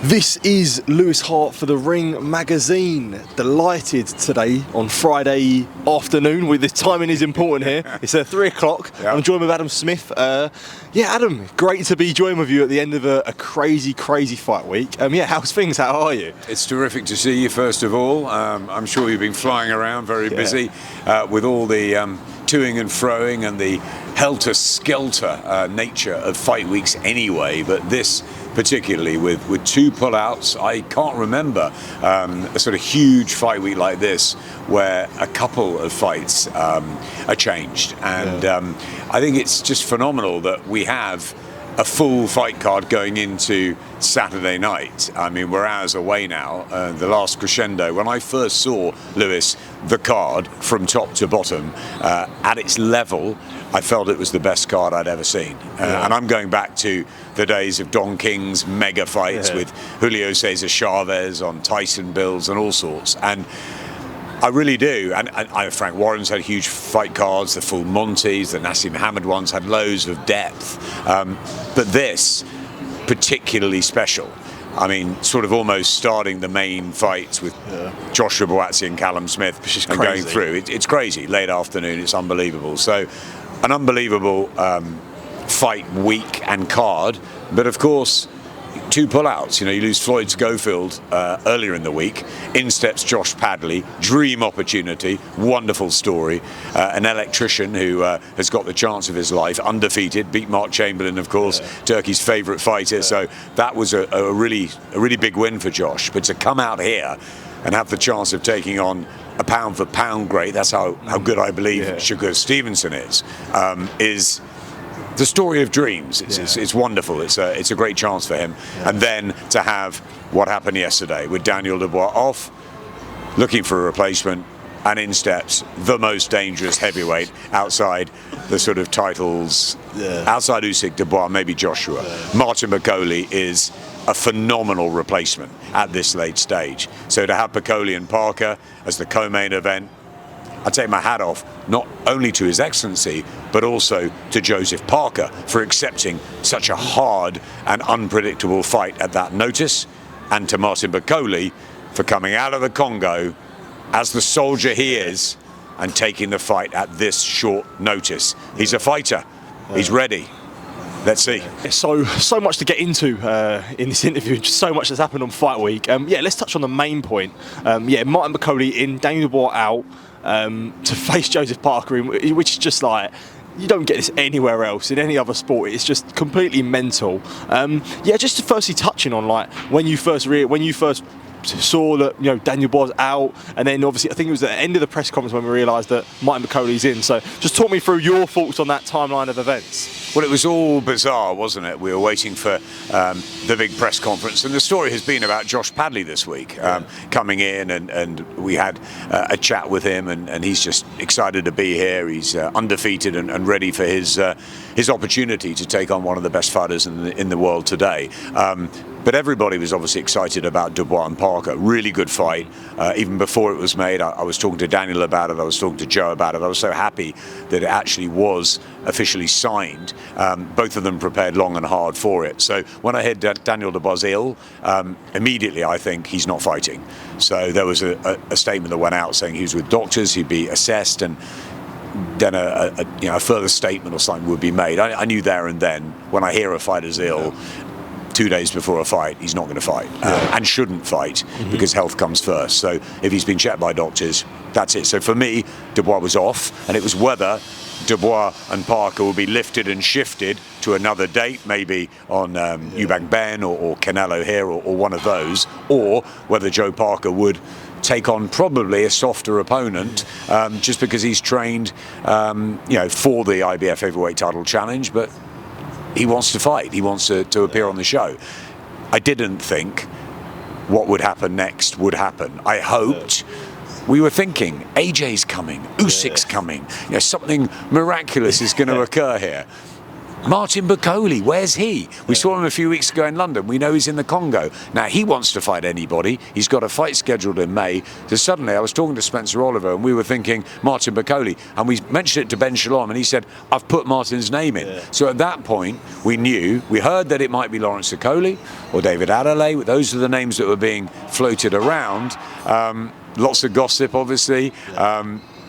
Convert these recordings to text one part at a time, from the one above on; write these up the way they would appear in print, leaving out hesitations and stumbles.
This is Lewis Hart for The Ring magazine. Delighted today on Friday afternoon. The timing is important here. It's 3 o'clock. Yep. I'm joined with Adam Smith. Adam, great to be joined with you at the end of a crazy fight week. How's things? How are you? It's terrific to see you, first of all. I'm sure you've been flying around very busy with all the toing and froing and the helter-skelter nature of fight weeks anyway, but this particularly with two pullouts. I can't remember a sort of huge fight week like this where a couple of fights are changed, and I think it's just phenomenal that we have a full fight card going into Saturday night. I mean, we're hours away now. The last crescendo, when I first saw, Lewis, the card from top to bottom, at its level, I felt it was the best card I'd ever seen. And I'm going back to the days of Don King's mega fights with Julio Cesar Chavez on Tyson bills and all sorts. And I really do, and Frank Warren's had huge fight cards, the full Montes, the Nassim Muhammad ones had loads of depth, but this, particularly special. I mean, sort of almost starting the main fights with Joshua Buatsi and Callum Smith, which is and crazy. Going through. It's crazy, late afternoon, it's unbelievable. So, an unbelievable fight week and card, but of course, two pullouts. You know, you lose Floyd to Schofield earlier in the week. In steps Josh Padley, dream opportunity, wonderful story. An electrician who has got the chance of his life, undefeated, beat Mark Chamberlain, of course, Turkey's favourite fighter. So that was a really big win for Josh. But to come out here and have the chance of taking on a pound for pound great, that's how good I believe Shakur Stevenson is the story of dreams. It's wonderful. It's a great chance for him. And then to have what happened yesterday with Daniel Dubois off, looking for a replacement, and in steps the most dangerous heavyweight outside the sort of titles, outside Usyk, Dubois, maybe Joshua. Martin Bakole is a phenomenal replacement at this late stage. So to have Bakole and Parker as the co-main event, I take my hat off not only to His Excellency, but also to Joseph Parker for accepting such a hard and unpredictable fight at that notice, and to Martin Bakole for coming out of the Congo as the soldier he is and taking the fight at this short notice. He's a fighter. He's ready. Let's see. So much to get into in this interview. Just so much that's happened on Fight Week. Let's touch on the main point. Martin Bakole in, Daniel Dubois out. To face Joseph Parker, which is just like, you don't get this anywhere else in any other sport. It's just completely mental. Just firstly touching on like when you first saw that Daniel Dubois out, and then obviously I think it was at the end of the press conference when we realised that Martin Bakole's in. So just talk me through your thoughts on that timeline of events. Well, it was all bizarre, wasn't it? We were waiting for the big press conference, and the story has been about Josh Padley this week, coming in, and we had a chat with him, and he's just excited to be here. He's undefeated and ready for his opportunity to take on one of the best fighters in the world today. But everybody was obviously excited about Dubois and Parker. Really good fight. Even before it was made, I was talking to Daniel about it. I was talking to Joe about it. I was so happy that it actually was officially signed. Both of them prepared long and hard for it. So when I heard Daniel Dubois ill, immediately I think he's not fighting. So there was a statement that went out saying he was with doctors, he'd be assessed, and then a further statement or something would be made. I knew there and then, when I hear a fighter's ill, 2 days before a fight, he's not going to fight and shouldn't fight because health comes first. So if he's been checked by doctors, that's it. So for me, Dubois was off, and it was whether Dubois and Parker will be lifted and shifted to another date, maybe on Eubank Ben or Canelo here or one of those, or whether Joe Parker would take on probably a softer opponent just because he's trained for the IBF heavyweight title challenge, but he wants to fight. He wants to appear on the show. I didn't think what would happen next would happen. I hoped. We were thinking, AJ's coming, Usyk's coming. Something miraculous is going to occur here. Martin Bakole, where's he? We saw him a few weeks ago in London. We know he's in the Congo. Now, he wants to fight anybody. He's got a fight scheduled in May. So suddenly, I was talking to Spencer Oliver, and we were thinking Martin Bakole. And we mentioned it to Ben Shalom, and he said, I've put Martin's name in. Yeah. So at that point, we heard that it might be Lawrence Okoli or David Adelaide. Those are the names that were being floated around. Lots of gossip, obviously.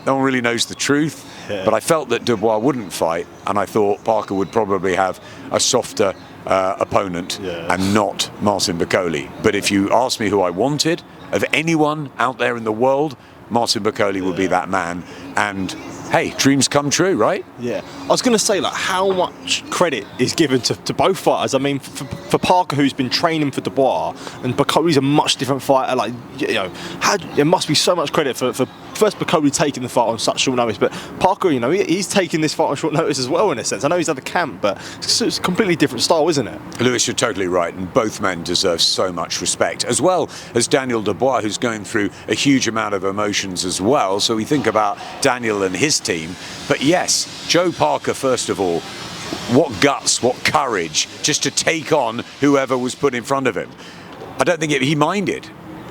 No one really knows the truth. Yeah. But I felt that Dubois wouldn't fight, and I thought Parker would probably have a softer opponent and not Martin Bakole. But if you ask me who I wanted, of anyone out there in the world, Martin Bakole would be that man. And hey, dreams come true, right? Yeah. I was going to say, like, how much credit is given to both fighters? I mean, for Parker, who's been training for Dubois, and Bakole's a much different fighter. Like, you know, there must be so much credit for first Bakole taking the fight on such short notice, but Parker, you know, he's taking this fight on short notice as well, in a sense. I know he's had a camp, but it's a completely different style, isn't it? Lewis, you're totally right, and both men deserve so much respect, as well as Daniel Dubois, who's going through a huge amount of emotions as well. So we think about Daniel and his team. But yes, Joe Parker, first of all, what guts, what courage, just to take on whoever was put in front of him. I don't think he minded.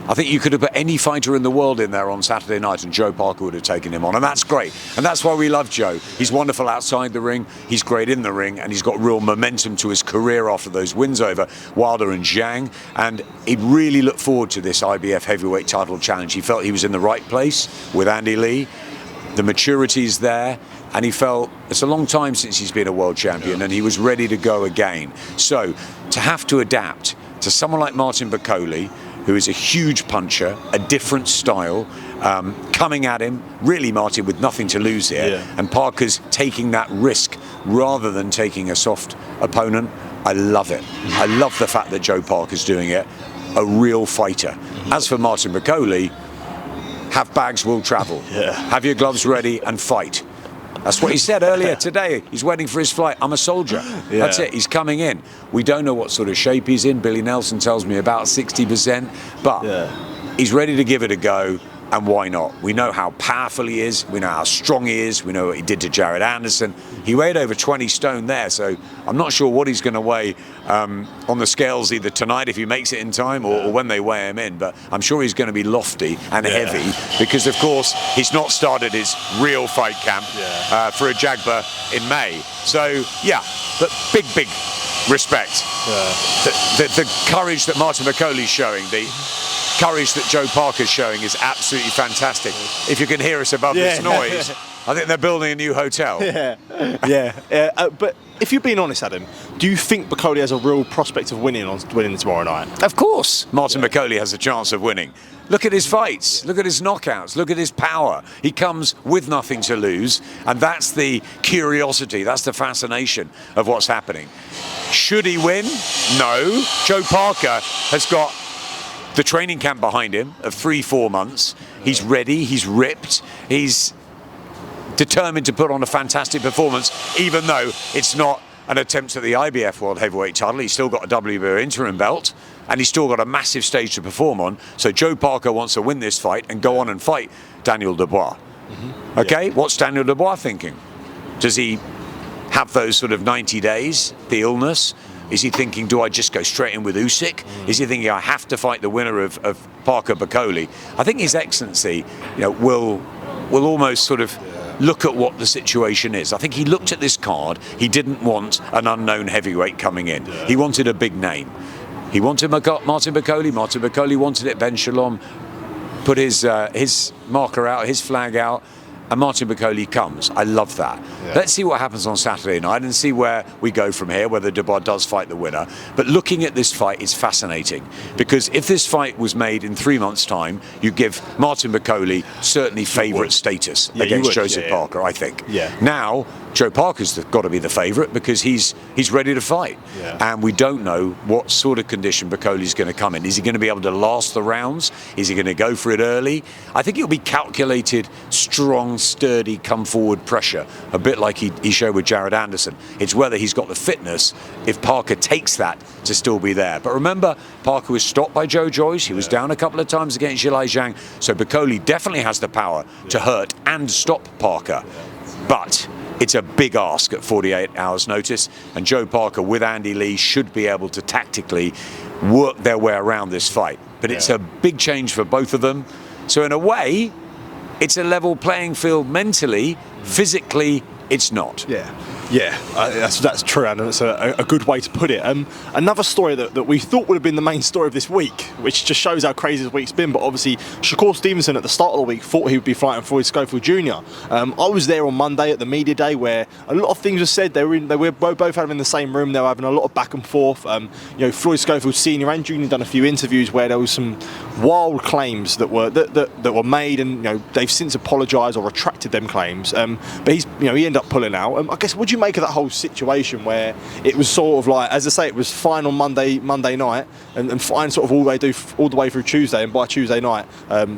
I think you could have put any fighter in the world in there on Saturday night and Joe Parker would have taken him on, and that's great. And that's why we love Joe. He's wonderful outside the ring, he's great in the ring, and he's got real momentum to his career after those wins over Wilder and Zhang, and he really looked forward to this IBF heavyweight title challenge. He felt he was in the right place with Andy Lee. The maturity's there, and he felt it's a long time since he's been a world champion, and he was ready to go again. So to have to adapt to someone like Martin Bakole, who is a huge puncher, a different style, coming at him, really, Martin, with nothing to lose here, and Parker's taking that risk rather than taking a soft opponent. I love it. I love the fact that Joe Parker's doing it, a real fighter. As for Martin Bakole, have bags, will travel. Have your gloves ready and fight. That's what he said earlier today. He's waiting for his flight. I'm a soldier. That's it. He's coming in. We don't know what sort of shape he's in. Billy Nelson tells me about 60%, but he's ready to give it a go. And why not? We know how powerful he is. We know how strong he is. We know what he did to Jared Anderson. He weighed over 20 stone there, so I'm not sure what he's going to weigh on the scales either tonight if he makes it in time or when they weigh him in. But I'm sure he's going to be lofty and heavy because, of course, he's not started his real fight camp for a Jagba in May. So, yeah, but big respect. The courage that Martin Bakole's showing, the courage that Joe Parker's showing is absolutely fantastic. If you can hear us above this noise, I think they're building a new hotel. But if you're being honest, Adam, do you think Bakole has a real prospect of winning tomorrow night? Of course, Martin Bakole has a chance of winning. Look at his fights, look at his knockouts, look at his power. He comes with nothing to lose, and that's the curiosity, that's the fascination of what's happening. Should he win? No. Joe Parker has got the training camp behind him of 3-4 months. He's ready, he's ripped, he's determined to put on a fantastic performance, even though it's not an attempt at the IBF World Heavyweight title. He's still got a WBO interim belt, and he's still got a massive stage to perform on. So Joe Parker wants to win this fight and go on and fight Daniel Dubois. Okay, what's Daniel Dubois thinking? Does he have those sort of 90 days, the illness? Is he thinking, do I just go straight in with Usyk? Is he thinking I have to fight the winner of Parker Bakole? I think His Excellency, will almost sort of look at what the situation is. I think he looked at this card. He didn't want an unknown heavyweight coming in. He wanted a big name. He wanted Martin Bakole. Martin Bakole wanted it. Ben Shalom put his marker out, his flag out, and Martin Bakole comes. I love that. Let's see what happens on Saturday night and see where we go from here, whether Dubois does fight the winner. But looking at this fight is fascinating, because if this fight was made in 3 months' time, you give Martin Bakole certainly favourite status against Joseph Parker, I think. Now, Joe Parker's got to be the favourite because he's ready to fight. And we don't know what sort of condition Bakole's going to come in. Is he going to be able to last the rounds? Is he going to go for it early? I think it'll be calculated, strong, sturdy, come forward pressure, a bit like he showed with Jared Anderson. It's whether he's got the fitness, if Parker takes that, to still be there. But remember, Parker was stopped by Joe Joyce. He was down a couple of times against Zhilei Zhang. So Bakole definitely has the power to hurt and stop Parker. But it's a big ask at 48 hours notice, and Joe Parker with Andy Lee should be able to tactically work their way around this fight. But it's a big change for both of them. So in a way, it's a level playing field mentally. Physically, it's not. That's true, and it's a good way to put it. Another story that we thought would have been the main story of this week, which just shows how crazy this week's been, but obviously Shakur Stevenson at the start of the week thought he would be fighting Floyd Schofield Jr. I was there on Monday at the media day where a lot of things were said. They were both having in the same room. They were having a lot of back and forth. Floyd Schofield Sr. and Jr. done a few interviews where there was some wild claims that were made, and they've since apologised or retracted them claims. But he ended up pulling out. I guess, would you make of that whole situation where it was sort of like, as I say, it was fine on Monday night and fine sort of all the way through Tuesday, and by Tuesday night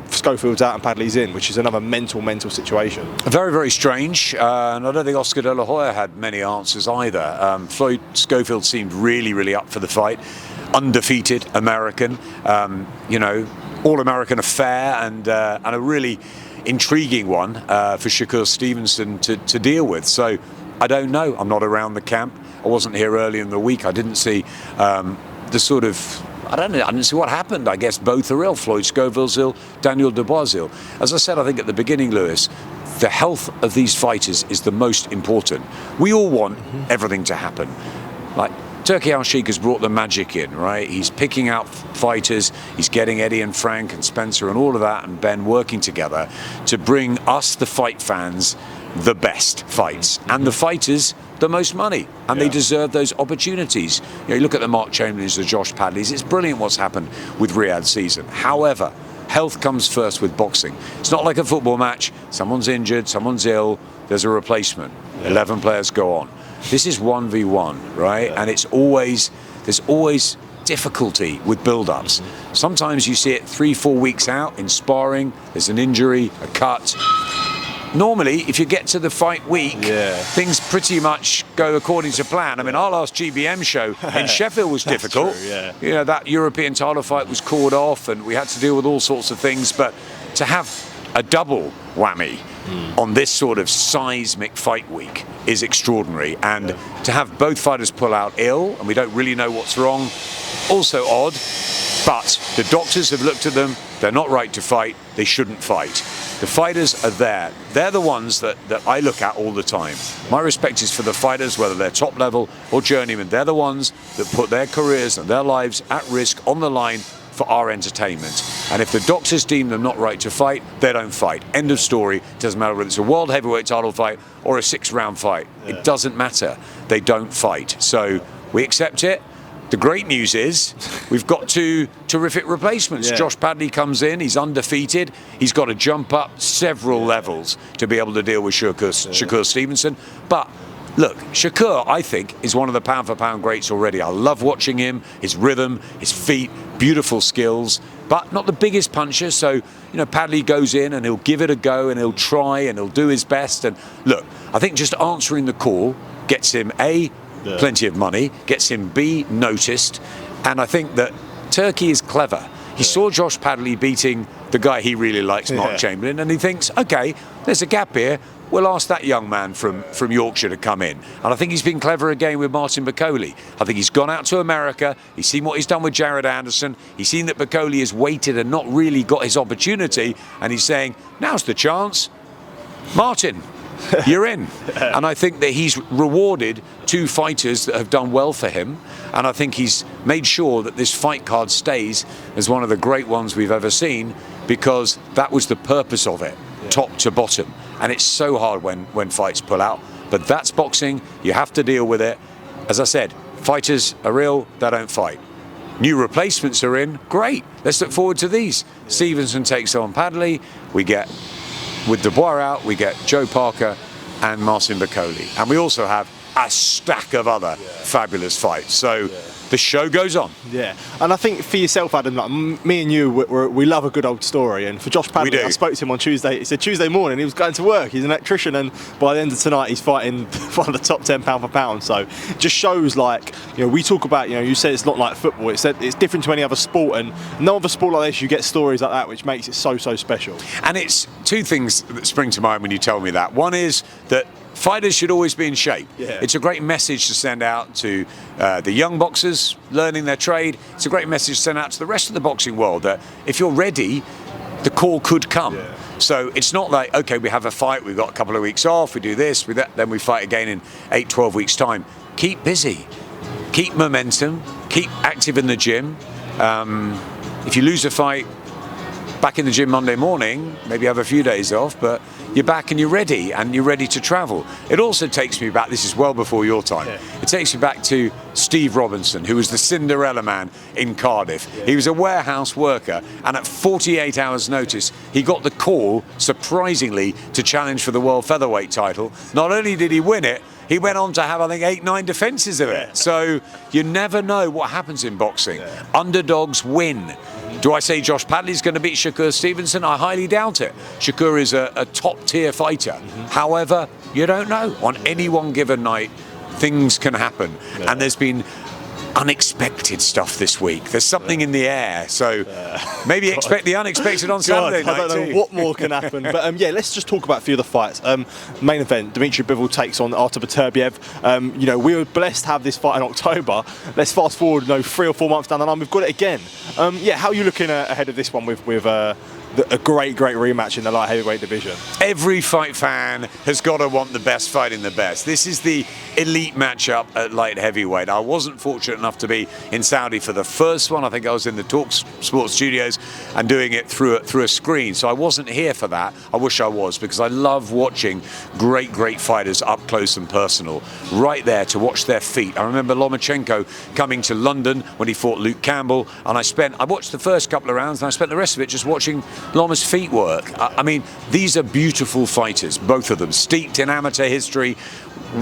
Schofield's out and Padley's in, which is another mental situation. Very, very strange, and I don't think Oscar De La Hoya had many answers either. Floyd Schofield seemed really, really up for the fight. Undefeated American, all-American affair, and a really intriguing one for Shakur Stevenson to deal with. So I don't know. I'm not around the camp. I wasn't here early in the week. I didn't see the sort of... I didn't see what happened. I guess both are ill. Floyd Schofield's ill, Daniel Dubois ill. As I said, I think at the beginning, Lewis, the health of these fighters is the most important. We all want everything to happen. Like, Turki Al-Sheikh has brought the magic in, right? He's picking out fighters. He's getting Eddie and Frank and Spencer and all of that and Ben working together to bring us, the fight fans, the best fights, and the fighters the most money, and they deserve those opportunities. You look at the Mark Chamberlains, the Josh Padleys. It's brilliant what's happened with Riyadh's season. However, health comes first with boxing. It's not like a football match. Someone's injured, someone's ill, there's a replacement. 11 players go on. This is 1v1, right? And there's always difficulty with build-ups. Sometimes you see it 3-4 weeks out in sparring. There's an injury, a cut. Normally, if you get to the fight week, things pretty much go according to plan. I mean, our last GBM show in Sheffield was difficult. True, that European title fight was called off, and we had to deal with all sorts of things. But to have a double whammy on this sort of seismic fight week is extraordinary. And to have both fighters pull out ill, and we don't really know what's wrong, also odd. But the doctors have looked at them. They're not right to fight. They shouldn't fight. The fighters are there. They're the ones that I look at all the time. My respect is for the fighters, whether they're top level or journeyman. They're the ones that put their careers and their lives at risk on the line for our entertainment. And if the doctors deem them not right to fight, they don't fight. End of story. Doesn't matter whether it's a world heavyweight title fight or a 6-round fight. It doesn't matter. They don't fight. So we accept it. The great news is we've got two terrific replacements. Josh Padley comes in, he's undefeated. He's got to jump up several levels to be able to deal with Shakur Stevenson. But look, Shakur, I think, is one of the pound-for-pound greats already. I love watching him, his rhythm, his feet, beautiful skills, but not the biggest puncher. So, Padley goes in and he'll give it a go and he'll try and he'll do his best. And look, I think just answering the call gets him plenty of money, gets him B, noticed, and I think that Turkey is clever. He saw Josh Padley beating the guy he really likes, Mark Chamberlain, and he thinks, okay, there's a gap here. We'll ask that young man from Yorkshire to come in. And I think he's been clever again with Martin Bakole. I think he's gone out to America. He's seen what he's done with Jared Anderson. He's seen that Bakole has waited and not really got his opportunity, and he's saying, now's the chance. Martin, you're in. And I think that he's rewarded two fighters that have done well for him, and I think he's made sure that this fight card stays as one of the great ones we've ever seen, because that was the purpose of it, top to bottom. And it's so hard when fights pull out, but that's boxing. You have to deal with it. As I said, fighters are ill, they don't fight. New replacements are in, great. Let's look forward to these. Stevenson takes on Padley. We get, with Dubois out, we get Joe Parker and Martin Bakole. And we also have a stack of other fabulous fights. So the show goes on. Yeah, and I think for yourself, Adam, like me and you, we love a good old story. And for Josh Padley, I spoke to him on Tuesday. He said Tuesday morning he was going to work. He's an electrician, and by the end of tonight, he's fighting one of the top 10 pound for pound. So it just shows, like, we talk about, you said it's not like football. It's different to any other sport, and no other sport like this you get stories like that, which makes it so special. And it's two things that spring to mind when you tell me that. One is that fighters should always be in shape. Yeah. It's a great message to send out to the young boxers learning their trade. It's a great message to send out to the rest of the boxing world that if you're ready, the call could come. Yeah. So it's not like, okay, we have a fight, we've got a couple of weeks off, we do this, we that, then we fight again in 8-12 weeks' time. Keep busy, keep momentum, keep active in the gym. If you lose a fight, back in the gym Monday morning, maybe have a few days off, but you're back and you're ready to travel. It also takes me back, this is well before your time, it takes me back to Steve Robinson, who was the Cinderella man in Cardiff. He was a warehouse worker, and at 48 hours notice, he got the call, surprisingly, to challenge for the world featherweight title. Not only did he win it, he went on to have, I think, 8-9 defences of it. So you never know what happens in boxing. Underdogs win. Do I say Josh Padley's going to beat Shakur Stevenson? I highly doubt it. Shakur is a top-tier fighter. However, you don't know. On any one given night, things can happen. And there's been unexpected stuff this week. There's something in the air. So maybe expect the unexpected on Saturday night. I don't know what more can happen. But yeah, let's just talk about a few of the fights. Main event, Dmitry Bivol takes on Artur Beterbiev. You know, we were blessed to have this fight in October. Let's fast forward, 3 or 4 months down the line, we've got it again. Yeah, how are you looking ahead of this one with a great rematch in the light heavyweight division? Every fight fan has got to want the best fighting the best. This is the elite matchup at light heavyweight. I wasn't fortunate enough to be in Saudi for the first one. I think I was in the Talk Sports studios and doing it through a screen. So I wasn't here for that. I wish I was, because I love watching great fighters up close and personal. Right there to watch their feet. I remember Lomachenko coming to London when he fought Luke Campbell, and I watched the first couple of rounds and I spent the rest of it just watching Lama's feet work. I mean, these are beautiful fighters, both of them, steeped in amateur history,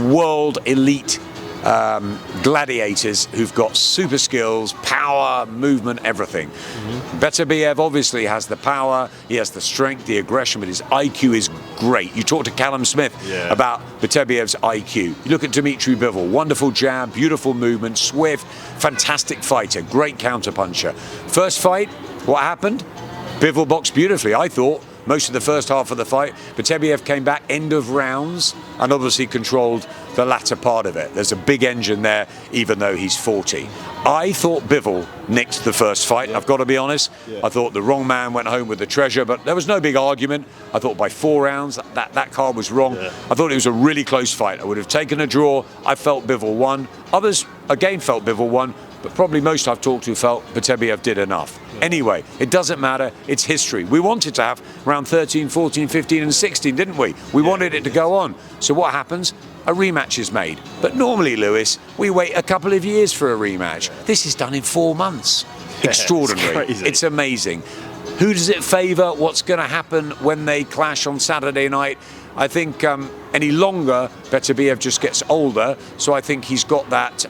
world elite gladiators who've got super skills, power, movement, everything. Beterbiev obviously has the power, he has the strength, the aggression, but his IQ is great. You talk to Callum Smith about Beterbiev's IQ. You look at Dmitry Bivol, wonderful jab, beautiful movement, swift, fantastic fighter, great counterpuncher. First fight, what happened? Bivol boxed beautifully, I thought, most of the first half of the fight. Beterbiev came back end of rounds and obviously controlled the latter part of it. There's a big engine there, even though he's 40. I thought Bivol nicked the first fight, I've got to be honest. I thought the wrong man went home with the treasure, but there was no big argument. I thought by 4 rounds, that card was wrong. I thought it was a really close fight. I would have taken a draw. I felt Bivol won. Others, again, felt Bivol won. But probably most I've talked to felt Beterbiev did enough. Anyway, it doesn't matter, it's history. We wanted to have round 13, 14, 15 and 16, didn't we? We wanted it to go on. So what happens? A rematch is made. But normally, Lewis, we wait a couple of years for a rematch. This is done in 4 months. Extraordinary. It's amazing. Who does it favour? What's going to happen when they clash on Saturday night? I think any longer, Beterbiev just gets older, so I think he's got that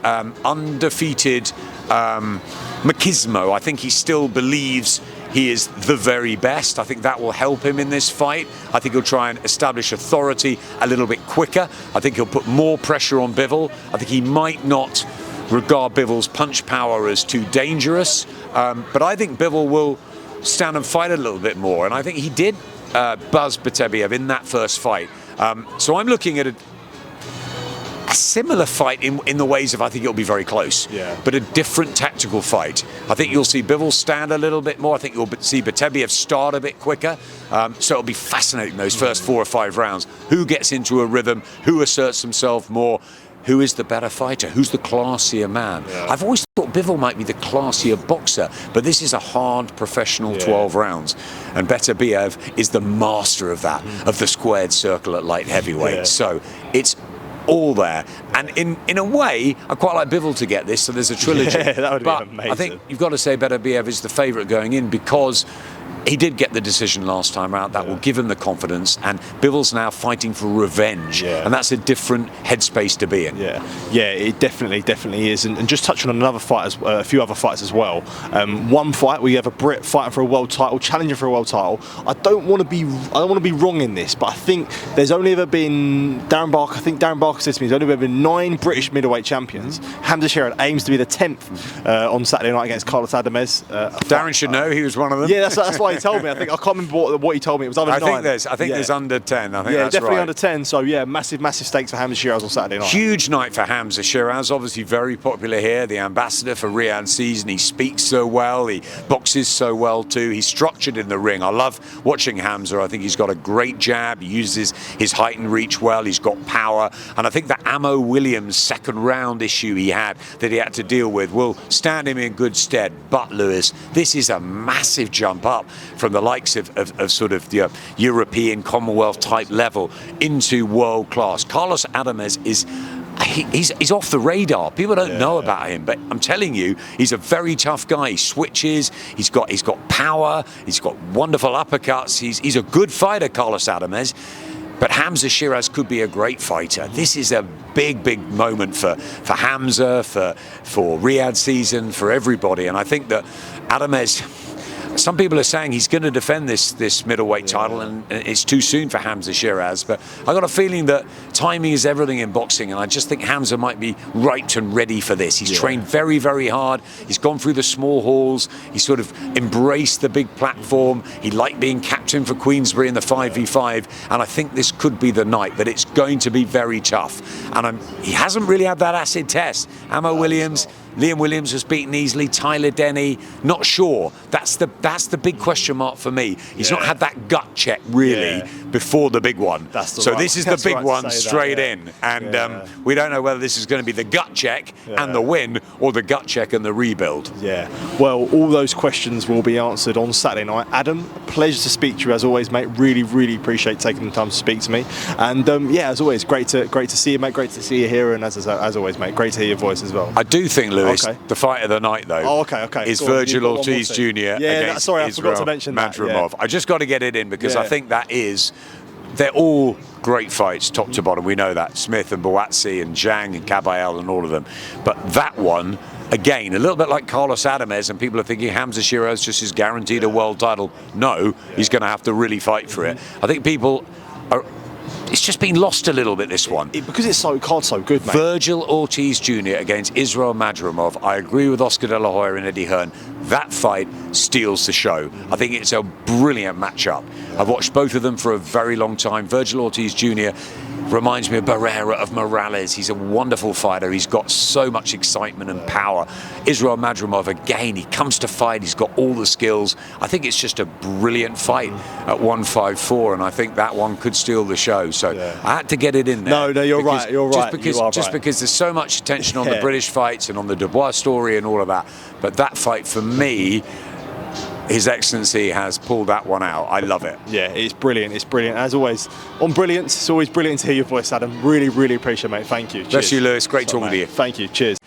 undefeated machismo. I think he still believes he is the very best. I think that will help him in this fight. I think he'll try and establish authority a little bit quicker. I think he'll put more pressure on Bivol. I think he might not regard Bivol's punch power as too dangerous, but I think Bivol will stand and fight a little bit more, and I think he did buzz Beterbiev in that first fight. So I'm looking at a similar fight in the ways of I think it'll be very close, but a different tactical fight. I think you'll see Bivol stand a little bit more. I think you'll see Beterbiev start a bit quicker. So it'll be fascinating those first 4 or 5 rounds. Who gets into a rhythm? Who asserts himself more? Who is the better fighter? Who's the classier man? I've always thought Bivol might be the classier boxer, but this is a hard professional 12 rounds. And Beterbiev is the master of that, of the squared circle at light heavyweight. So it's all there. And in a way, I quite like Bivol to get this, so there's a trilogy. That would be amazing. I think you've got to say Beterbiev is the favourite going in because he did get the decision last time out. That will give him the confidence, and Bivol's now fighting for revenge, and that's a different headspace to be in. It definitely is. And just touching on another fight, a few other fights as well. One fight where you have a Brit fighting for a world title, challenging for a world title. I don't want to be wrong in this, but I think there's only ever been Darren Barker says to me, there's only ever been 9 British middleweight champions. Hamzah Sheeraz aims to be the 10th on Saturday night against Carlos Adamez. Darren should know he was one of them. Yeah, that's what he told me. I can't remember what he told me. It was under 9. I think there's under 10. I think yeah, that's definitely right. under 10. So yeah, massive stakes for Hamzah Sheeraz on Saturday night. Huge night for Hamzah Sheeraz, obviously very popular here, the ambassador for Riyadh season. He speaks so well, he boxes so well too. He's structured in the ring. I love watching Hamzah. I think he's got a great jab. He uses his height and reach well. He's got power. And I think the Ammo Williams second round issue he had to deal with will stand him in good stead. But Lewis, this is a massive jump up from the likes of sort of the European Commonwealth type level into world class. Carlos Adames is he's off the radar. People don't know about him, but I'm telling you, he's a very tough guy. He switches. He's got power. He's got wonderful uppercuts. He's a good fighter, Carlos Adames. But Hamzah Sheeraz could be a great fighter. This is a big moment for Hamzah, for Riyadh season, for everybody. And I think that Adames, some people are saying he's going to defend this middleweight title, and it's too soon for Hamzah Sheeraz. But I got a feeling that timing is everything in boxing, and I just think Hamzah might be right and ready for this. He's trained very hard. He's gone through the small halls. He sort of embraced the big platform. He liked being captain for Queensberry in the 5v5, and I think this could be the night. But it's going to be very tough, and he hasn't really had that acid test. Ammo Williams. Liam Williams was beaten easily. Tyler Denny, not sure. That's the big question mark for me. He's not had that gut check really before the big one. So this is the big one straight in, and we don't know whether this is going to be the gut check and the win, or the gut check and the rebuild. Yeah. Well, all those questions will be answered on Saturday night. Adam, pleasure to speak to you as always, mate. Really appreciate taking the time to speak to me. And yeah, as always, great to see you, mate. Great to see you here, and as always, mate, great to hear your voice as well. I do think, Lewis, the fight of the night, though, is Virgil Ortiz Jr. against sorry, I Israel forgot to mention Madrimov. I just got to get it in because I think they're all great fights, top to bottom. We know that. Smith and Boatsi and Zhang and Kabayel and all of them. But that one, again, a little bit like Carlos Adames, and people are thinking Hamzah Sheeraz just is guaranteed a world title. No, he's going to have to really fight for it. I think people are... It's just been lost a little bit, this one. Because it's so good, mate. Virgil Ortiz Jr. against Israel Madrimov. I agree with Oscar De La Hoya and Eddie Hearn. That fight steals the show. I think it's a brilliant matchup. I've watched both of them for a very long time. Virgil Ortiz Jr. reminds me of Barrera, of Morales. He's a wonderful fighter. He's got so much excitement and power. Israel Madrimov, again, he comes to fight. He's got all the skills. I think it's just a brilliant fight at 154, and I think that one could steal the show. So I had to get it in there. No, you're right. You're right. Just because there's so much attention on the British fights and on the Dubois story and all of that. But that fight, for me, His Excellency has pulled that one out. I love it. Yeah, it's brilliant. It's brilliant. As always, on Brilliance, it's always brilliant to hear your voice, Adam. Really appreciate it, mate. Thank you. Bless you, Lewis. Great talking to you. Thank you. Cheers.